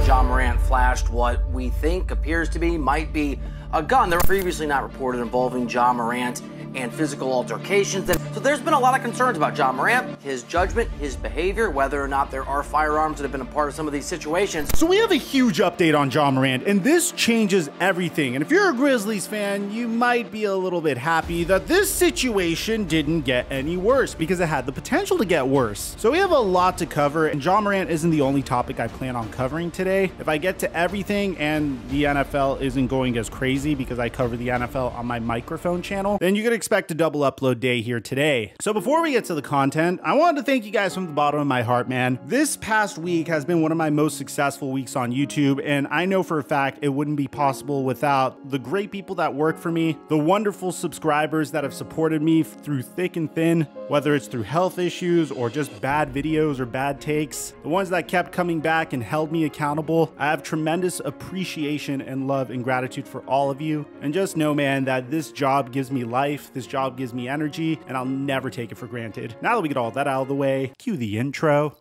Ja Morant flashed what we think might be a gun. There were previously not reported involving Ja Morant and physical altercations. So there's been a lot of concerns about Ja Morant, his judgment, his behavior, whether or not there are firearms that have been a part of some of these situations. So we have a huge update on Ja Morant, and this changes everything. And if you're a Grizzlies fan, you might be a little bit happy that this situation didn't get any worse, because it had the potential to get worse. So we have a lot to cover, and Ja Morant isn't the only topic I plan on covering today. If I get to everything and the NFL isn't going as crazy because I cover the NFL on my microphone channel, then you could expect a double upload day here today. So before we get to the content, I wanted to thank you guys from the bottom of my heart, man. This past week has been one of my most successful weeks on YouTube, and I know for a fact it wouldn't be possible without the great people that work for me, the wonderful subscribers that have supported me through thick and thin, whether it's through health issues or just bad videos or bad takes, the ones that kept coming back and held me accountable. I have tremendous appreciation and love and gratitude for all of you. And just know, man, that this job gives me life, this job gives me energy, and I'll never take it for granted. Now that we get all that out of the way, cue the intro.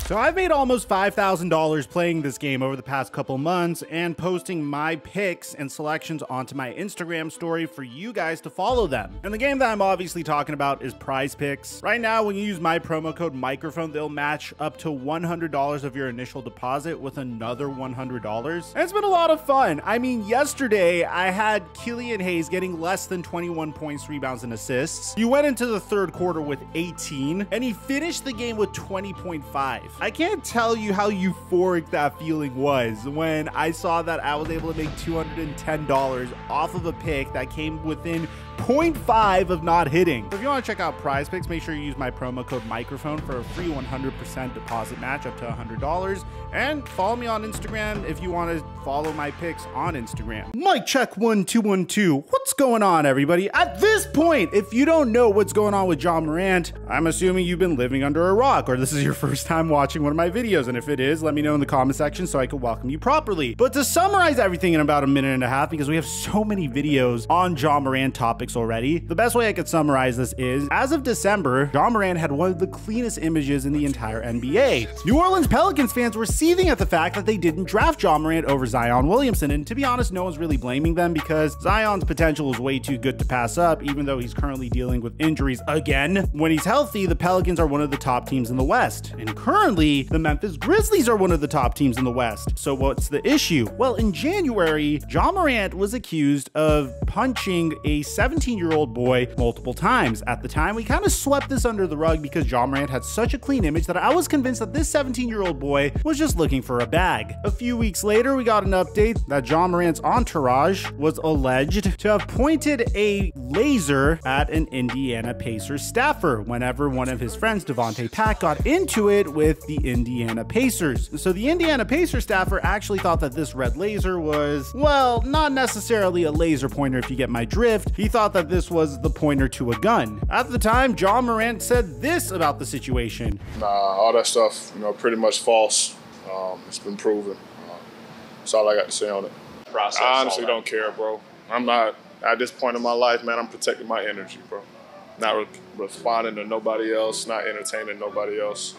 So I've made almost $5,000 playing this game over the past couple months and posting my picks and selections onto my Instagram story for you guys to follow them. And the game that I'm obviously talking about is Prize Picks. Right now, when you use my promo code microphone, they'll match up to $100 of your initial deposit with another $100. And it's been a lot of fun. I mean, yesterday I had Killian Hayes getting less than 21 points, rebounds, and assists. You went into the third quarter with 18, and he finished the game with 20.5. I can't tell you how euphoric that feeling was when I saw that I was able to make $210 off of a pick that came within 0.5 of not hitting. So if you want to check out Prize Picks, make sure you use my promo code microphone for a free 100% deposit match up to $100. And follow me on Instagram if you want to follow my picks on Instagram. Mic check 1 2 1 2. What's going on, everybody? At this point, if you don't know what's going on with Ja Morant, I'm assuming you've been living under a rock, or this is your first time watching one of my videos. And if it is, let me know in the comment section so I can welcome you properly. But to summarize everything in about a minute and a half, because we have so many videos on Ja Morant topics already, the best way I could summarize this is, as of December, Ja Morant had one of the cleanest images in the entire NBA. New Orleans Pelicans fans were seething at the fact that they didn't draft Ja Morant over Zion Williamson, and to be honest, no one's really blaming them because Zion's potential is way too good to pass up, even though he's currently dealing with injuries again. When he's healthy, the Pelicans are one of the top teams in the West, and currently, the Memphis Grizzlies are one of the top teams in the West. So what's the issue? Well, in January, Ja Morant was accused of punching a 17-year-old boy multiple times. At the time, we kind of swept this under the rug because Ja Morant had such a clean image that I was convinced that this 17-year-old boy was just looking for a bag. A few weeks later, we got an update that Ja Morant's entourage was alleged to have pointed a laser at an Indiana Pacers staffer whenever one of his friends, Devontae Pack, got into it with the Indiana Pacers. So the Indiana Pacers staffer actually thought that this red laser was, well, not necessarily a laser pointer if you get my drift. He thought that this was the pointer to a gun. At the time, Ja Morant said this about the situation. Nah, all that stuff, pretty much false. It's been proven. That's all I got to say on it. I honestly don't care, bro. I'm not, at this point in my life, man, I'm protecting my energy, bro. Not responding to nobody else, not entertaining nobody else.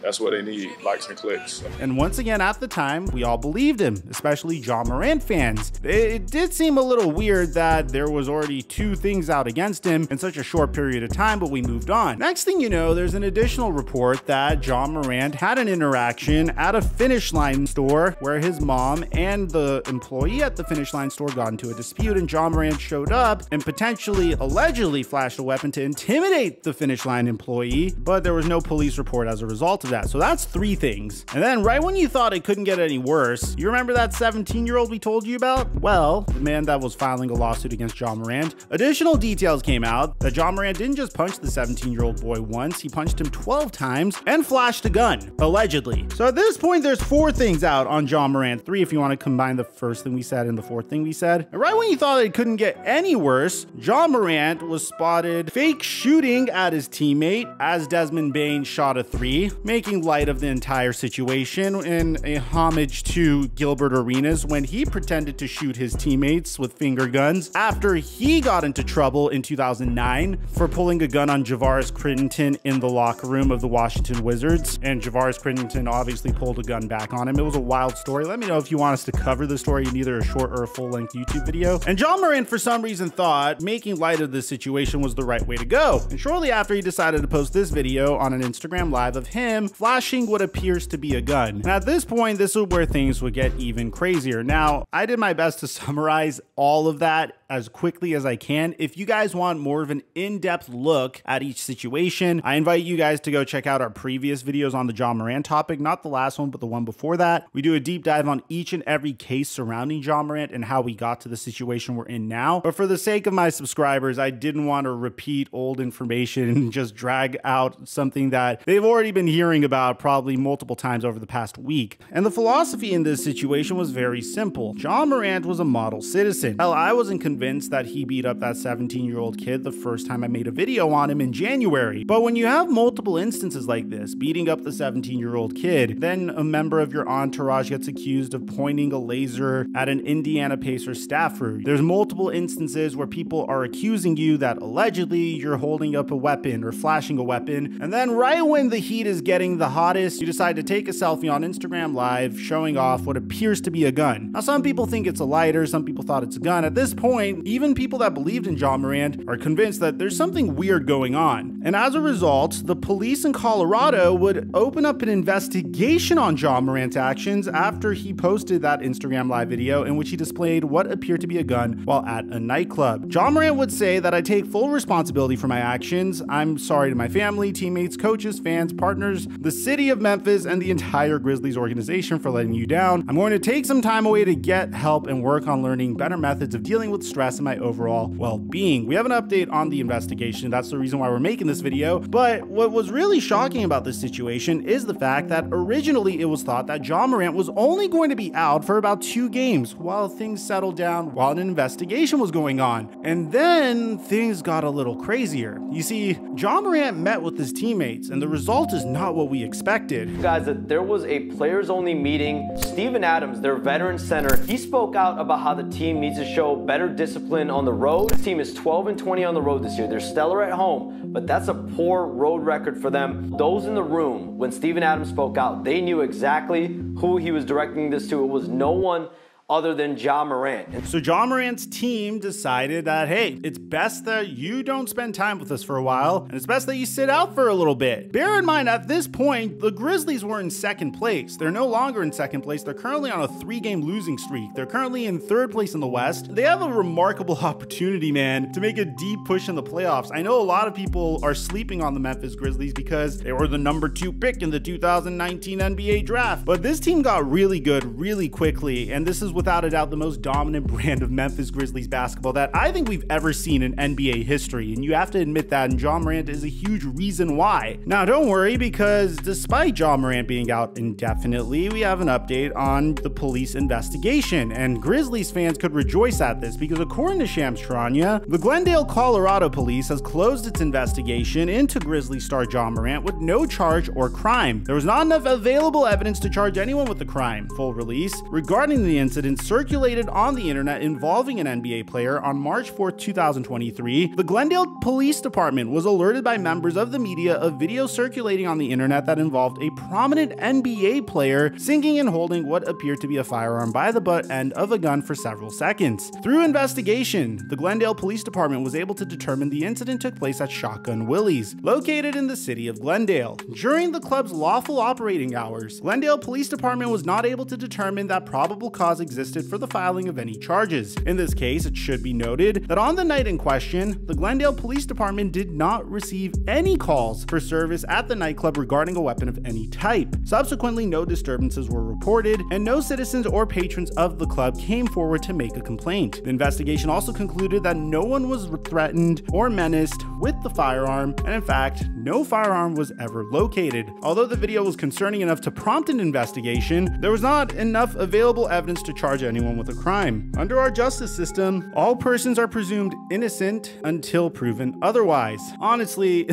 That's what they need, likes and clicks. And once again, at the time, we all believed him, especially Ja Morant fans. It did seem a little weird that there was already 2 things out against him in such a short period of time, but we moved on. Next thing you know, there's an additional report that Ja Morant had an interaction at a Finish Line store where his mom and the employee at the Finish Line store got into a dispute, and Ja Morant showed up and potentially, allegedly flashed a weapon to intimidate the Finish Line employee, but there was no police report as a result of of that. So that's 3 things. And then right when you thought it couldn't get any worse, you remember that 17-year-old we told you about? Well, the man that was filing a lawsuit against Ja Morant. Additional details came out that Ja Morant didn't just punch the 17-year-old boy once, he punched him 12 times and flashed a gun, allegedly. So at this point, there's 4 things out on Ja Morant. 3 if you want to combine the first thing we said and the 4th thing we said. And right when you thought it couldn't get any worse, Ja Morant was spotted fake shooting at his teammate as Desmond Bane shot a 3, making light of the entire situation in a homage to Gilbert Arenas when he pretended to shoot his teammates with finger guns after he got into trouble in 2009 for pulling a gun on Javaris Crittenton in the locker room of the Washington Wizards. And Javaris Crittenton obviously pulled a gun back on him. It was a wild story. Let me know if you want us to cover the story in either a short or a full-length YouTube video. And Ja Morant, for some reason, thought making light of this situation was the right way to go. And shortly after, he decided to post this video on an Instagram live of him flashing what appears to be a gun. And at this point, this is where things would get even crazier. Now, I did my best to summarize all of that as quickly as I can. If you guys want more of an in-depth look at each situation, I invite you guys to go check out our previous videos on the Ja Morant topic, not the last one, but the one before that. We do a deep dive on each and every case surrounding Ja Morant and how we got to the situation we're in now. But for the sake of my subscribers, I didn't want to repeat old information and just drag out something that they've already been hearing about probably multiple times over the past week. And the philosophy in this situation was very simple. Ja Morant was a model citizen. Hell, I wasn't convinced that he beat up that 17-year-old kid the first time I made a video on him in January. But when you have multiple instances like this, beating up the 17-year-old kid, then a member of your entourage gets accused of pointing a laser at an Indiana Pacers staffer. There's multiple instances where people are accusing you that allegedly you're holding up a weapon or flashing a weapon. And then right when the heat is getting the hottest, you decide to take a selfie on Instagram Live showing off what appears to be a gun. Now, some people think it's a lighter, some people thought it's a gun. At this point, even people that believed in Ja Morant are convinced that there's something weird going on. And as a result, the police in Colorado would open up an investigation on Ja Morant's actions after he posted that Instagram Live video in which he displayed what appeared to be a gun while at a nightclub. Ja Morant would say that I take full responsibility for my actions. I'm sorry to my family, teammates, coaches, fans, partners, the city of Memphis, and the entire Grizzlies organization for letting you down. I'm going to take some time away to get help and work on learning better methods of dealing with stress and my overall well-being. We have an update on the investigation. That's the reason why we're making this video. But what was really shocking about this situation is the fact that originally it was thought that Ja Morant was only going to be out for about 2 games while things settled down, while an investigation was going on. And then things got a little crazier. You see, Ja Morant met with his teammates, and the result is not what we expected. Guys, that there was a players-only meeting. Steven Adams, their veteran center, he spoke out about how the team needs to show better discipline on the road. The team is 12-20 on the road this year. They're stellar at home, but that's a poor road record for them. Those in the room, when Steven Adams spoke out, they knew exactly who he was directing this to. It was no one other than Ja Morant. So Ja Morant's team decided that, hey, it's best that you don't spend time with us for a while, and it's best that you sit out for a little bit. Bear in mind, at this point, the Grizzlies were in 2nd place. They're no longer in 2nd place. They're currently on a 3-game losing streak. They're currently in 3rd place in the West. They have a remarkable opportunity, man, to make a deep push in the playoffs. I know a lot of people are sleeping on the Memphis Grizzlies because they were the number 2 pick in the 2019 NBA draft, but this team got really good really quickly, and this is without a doubt the most dominant brand of Memphis Grizzlies basketball that I think we've ever seen in NBA history, and you have to admit that, and Ja Morant is a huge reason why. Now, don't worry, because despite Ja Morant being out indefinitely, we have an update on the police investigation, and Grizzlies fans could rejoice at this because according to Shams Charania, the Glendale, Colorado police has closed its investigation into Grizzlies star Ja Morant with no charge or crime. There was not enough available evidence to charge anyone with the crime. Full release regarding the incident circulated on the internet involving an NBA player on March 4th, 2023. The Glendale Police Department was alerted by members of the media of video circulating on the internet that involved a prominent NBA player singing and holding what appeared to be a firearm by the butt end of a gun for several seconds. Through investigation, the Glendale Police Department was able to determine the incident took place at Shotgun Willie's, located in the city of Glendale. During the club's lawful operating hours, Glendale Police Department was not able to determine that probable cause existed existed for the filing of any charges. In this case, it should be noted that on the night in question, the Glendale Police Department did not receive any calls for service at the nightclub regarding a weapon of any type. Subsequently, no disturbances were reported, and no citizens or patrons of the club came forward to make a complaint. The investigation also concluded that no one was threatened or menaced with the firearm, and in fact, no firearm was ever located. Although the video was concerning enough to prompt an investigation, there was not enough available evidence to charge anyone with a crime. Under our justice system, all persons are presumed innocent until proven otherwise. Honestly,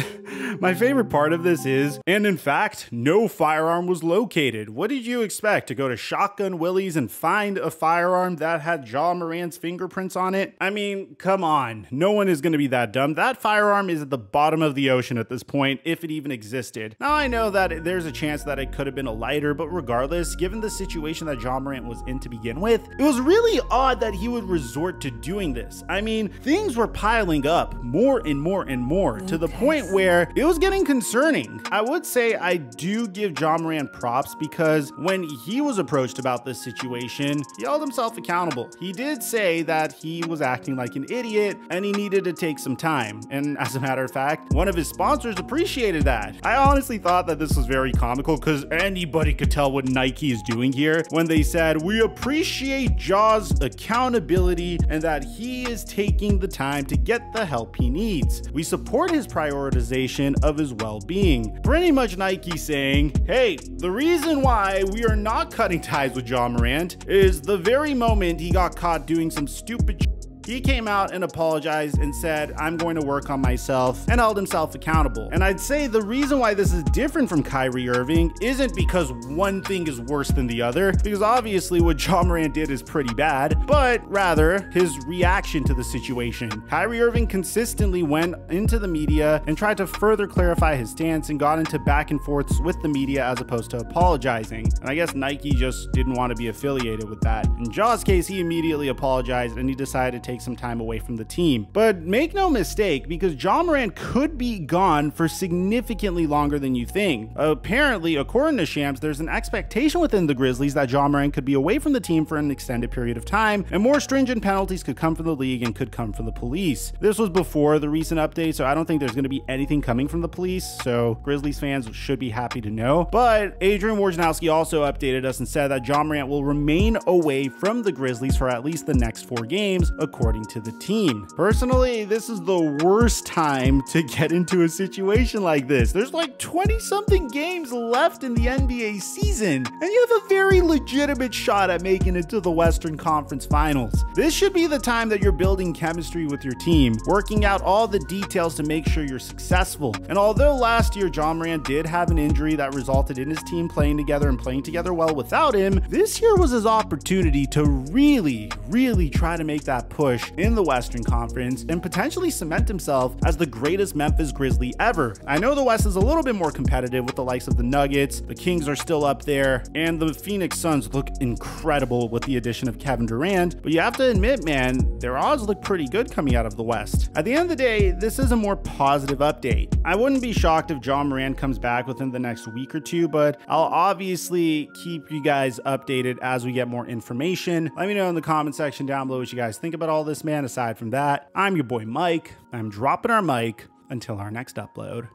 my favorite part of this is, and in fact, no firearm was located. What did you expect? To go to Shotgun Willie's and find a firearm that had Ja Morant's fingerprints on it? I mean, come on. No one is going to be that dumb. That firearm is at the bottom of the ocean at this point, if it even existed. Now, I know that there's a chance that it could have been a lighter, but regardless, given the situation that Ja Morant was in to begin with, it was really odd that he would resort to doing this. I mean, things were piling up more and more and more to the point where it was getting concerning. I would say I do give Ja Morant props because when he was approached about this situation, he held himself accountable. He did say that he was acting like an idiot and he needed to take some time. And as a matter of fact, one of his sponsors appreciated that. I honestly thought that this was very comical because anybody could tell what Nike is doing here when they said, "We appreciate Ja's accountability and that he is taking the time to get the help he needs. We support his prioritization of his well-being." Pretty much Nike saying, hey, the reason why we are not cutting ties with Ja Morant is the very moment he got caught doing some stupid shit, he came out and apologized and said, "I'm going to work on myself," and held himself accountable. And I'd say the reason why this is different from Kyrie Irving isn't because one thing is worse than the other, because obviously what Ja Morant did is pretty bad, but rather his reaction to the situation. Kyrie Irving consistently went into the media and tried to further clarify his stance and got into back and forths with the media as opposed to apologizing. And I guess Nike just didn't want to be affiliated with that. In Ja's case, he immediately apologized and he decided to take some time away from the team. But make no mistake, because Ja Morant could be gone for significantly longer than you think. Apparently, according to Shams, there's an expectation within the Grizzlies that Ja Morant could be away from the team for an extended period of time, and more stringent penalties could come from the league and could come from the police. This was before the recent update, so I don't think there's going to be anything coming from the police, so Grizzlies fans should be happy to know. But Adrian Wojnarowski also updated us and said that Ja Morant will remain away from the Grizzlies for at least the next 4 games, according to the team. Personally, this is the worst time to get into a situation like this. There's like 20-something games left in the NBA season, and you have a very legitimate shot at making it to the Western Conference Finals. This should be the time that you're building chemistry with your team, working out all the details to make sure you're successful. And although last year Ja Morant did have an injury that resulted in his team playing together and playing together well without him, this year was his opportunity to really try to make that push in the Western Conference and potentially cement himself as the greatest Memphis Grizzly ever. I know the West is a little bit more competitive with the likes of the Nuggets, the Kings are still up there, and the Phoenix Suns look incredible with the addition of Kevin Durant, but you have to admit, man, their odds look pretty good coming out of the West. At the end of the day, this is a more positive update. I wouldn't be shocked if Ja Morant comes back within the next week or two, but I'll obviously keep you guys updated as we get more information. Let me know in the comment section down below what you guys think about all this, man. Aside from that, I'm your boy Mike. I'm dropping our mic until our next upload.